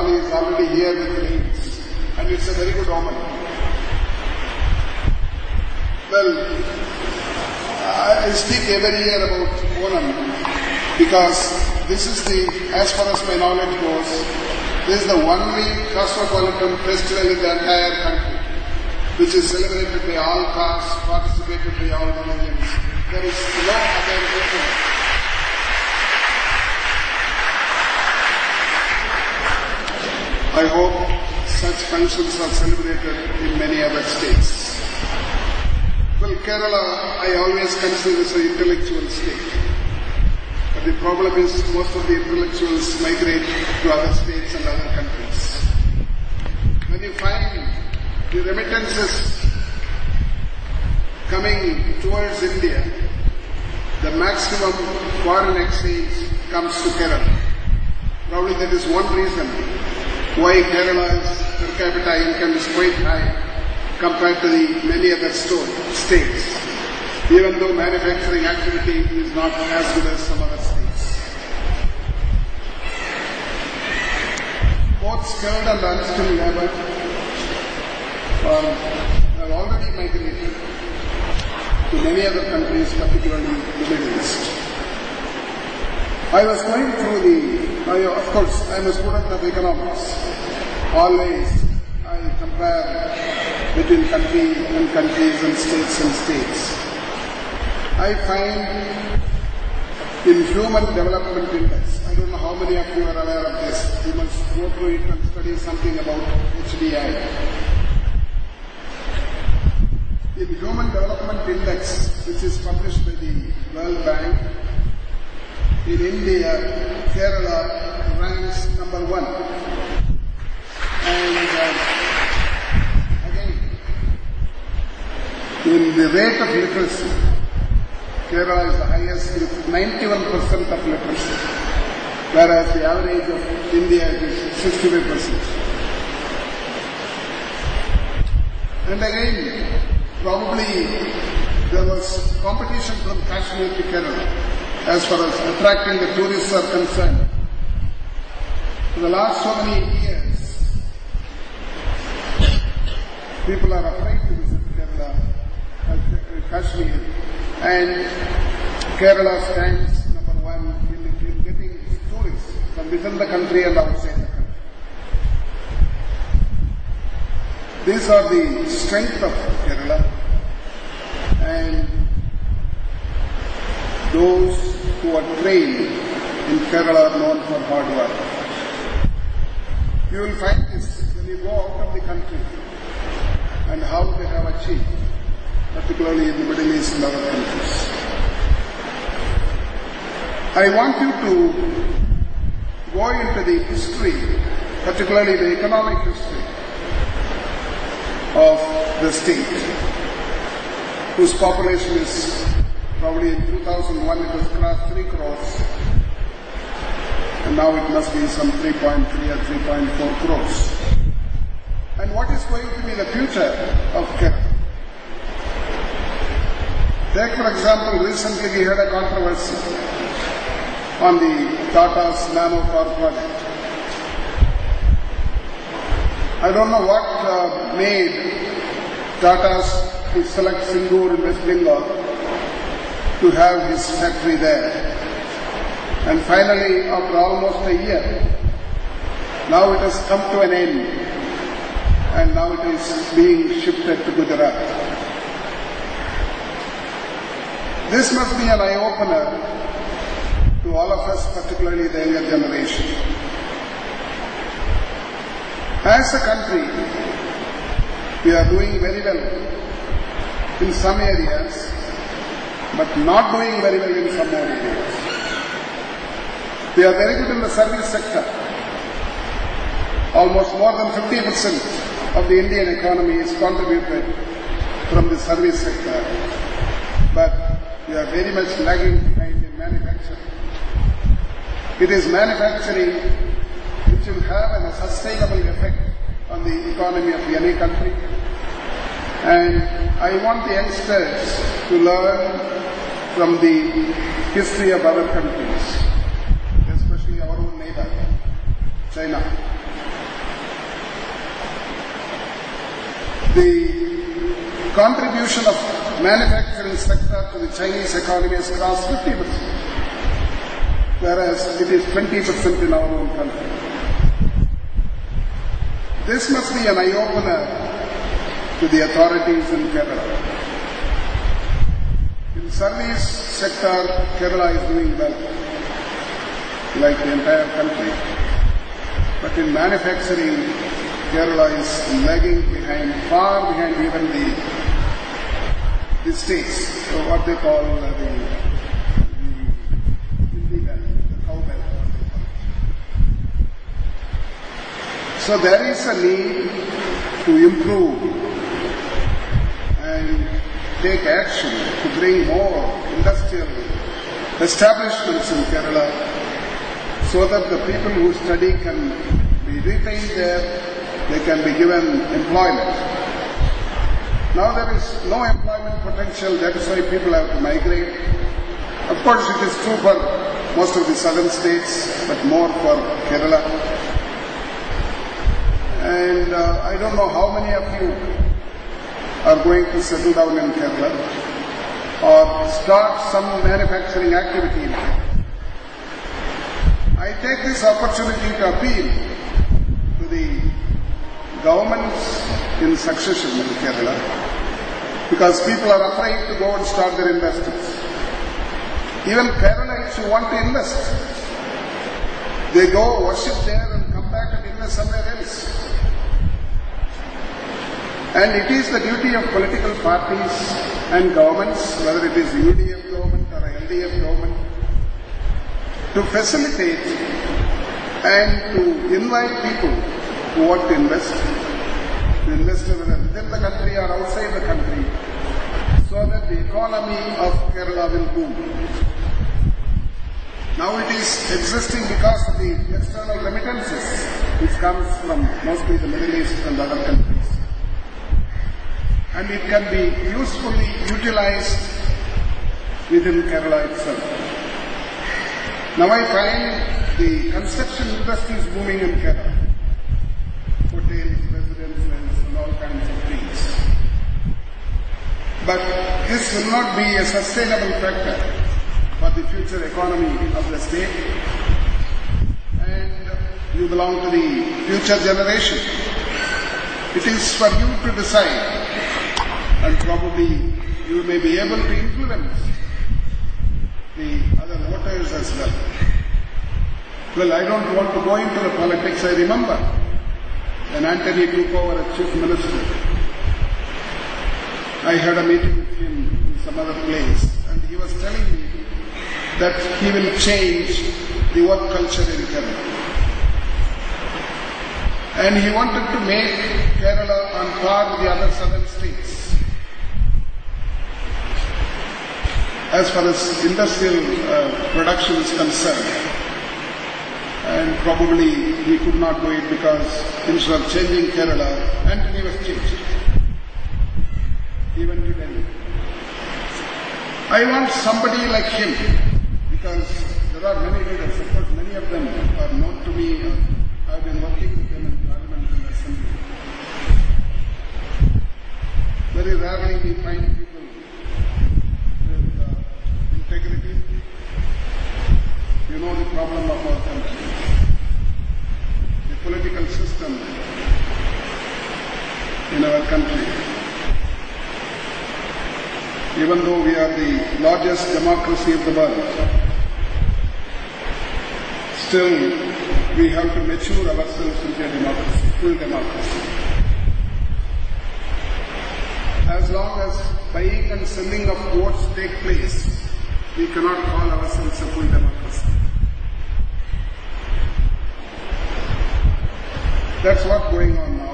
Diwali is already here with rains, and it's a very good omen. Well, I speak every year about Onam because this is as far as my knowledge goes, this is the only cosmopolitan festival in the entire country which is celebrated by all castes, participated by all religions. There is no other festival. I hope such functions are celebrated in many other states. Well, Kerala, I always consider as an intellectual state. But the problem is most of the intellectuals migrate to other states and other countries. When you find the remittances coming towards India, the maximum foreign exchange comes to Kerala. Probably that is one reason why Kerala's per capita income is quite high compared to the many other states, even though manufacturing activity is not as good as some other states. Both skilled and unskilled labor have already migrated to many other countries, particularly the Middle East. I was going through of course, I'm a student of economics. Always I compare between countries and states. I find in Human Development Index, I don't know how many of you are aware of this, you must go through it and study something about HDI. In Human Development Index, which is published by the World Bank, in India, Kerala ranks number 1. And again, in the rate of literacy, Kerala is the highest with 91% of literacy, whereas the average of India is 65%. And again, probably there was competition from Kashmir to Kerala as far as attracting the tourists are concerned. For the last so many years, people are afraid to visit Kerala, Kashmir, and Kerala stands number 1 in getting tourists from within the country and outside the country. These are the strength of Kerala, and those who are trained in Kerala are known for hard work. You will find this when you go out of the country and how they have achieved, particularly in the Middle East and other countries. I want you to go into the history, particularly the economic history of the state, whose population is probably in 2001 it was crossed 3 crores, and now it must be some 3.3 or 3.4 crores. And what is going to be the future of Kerala? Take for example, recently we had a controversy on the Tata's Nano Car project. I don't know what made Tata's to select Singur in West Bengal to have his factory there. And finally, after almost a year, now it has come to an end, and now it is being shifted to Gujarat. This must be an eye-opener to all of us, particularly the younger generation. As a country, we are doing very well in some areas, but not doing very well in some more areas. We are very good in the service sector. Almost more than 50% of the Indian economy is contributed from the service sector. But we are very much lagging behind in manufacturing. It is manufacturing which will have a sustainable effect on the economy of any country. And I want the youngsters to learn from the history of other countries, especially our own neighbor, China. The contribution of manufacturing sector to the Chinese economy has crossed 50%, whereas it is 20% in our own country. This must be an eye-opener to the authorities in Kerala. In service sector, Kerala is doing well, like the entire country. But in manufacturing, Kerala is lagging behind, far behind even the states, so what they call the cow belt. So there is a need to improve and take action to bring more industrial establishments in Kerala so that the people who study can be retained there, they can be given employment. Now there is no employment potential, that is why people have to migrate. Of course it is true for most of the southern states, but more for Kerala. And I don't know how many of you are going to settle down in Kerala or start some manufacturing activity in Kerala. I take this opportunity to appeal to the governments in succession in Kerala, because people are afraid to go and start their industries. Even Keralites who want to invest, they go worship there and come back and invest somewhere else. And it is the duty of political parties and governments, whether it is UDF government or LDF government, to facilitate and to invite people who want to invest whether within the country or outside the country, so that the economy of Kerala will boom. Now it is existing because of the external remittances which comes from mostly the Middle East and other countries. And it can be usefully utilized within Kerala itself. Now I find the construction industry is booming in Kerala. Hotels, residences, and all kinds of things. But this will not be a sustainable factor for the future economy of the state. And you belong to the future generation. It is for you to decide, and probably you may be able to influence the other voters as well. Well, I don't want to go into the politics. I remember when Antony took over as chief minister, I had a meeting with him in some other place, and he was telling me that he will change the work culture in Kerala. And he wanted to make Kerala on par with the other southern states as far as industrial production is concerned. And probably he could not do it because instead of changing Kerala, Antony was changed. Even today. I want somebody like him, because there are many leaders, of course many of them are known to me. I've been working with them in Parliament and Assembly. Very rarely we find people with integrity. You know the problem of our country. The political system in our country. Even though we are the largest democracy of the world, still we have to mature ourselves into a democracy, full democracy. As long as buying and selling of votes take place, we cannot call ourselves a full democracy. That's what's going on now.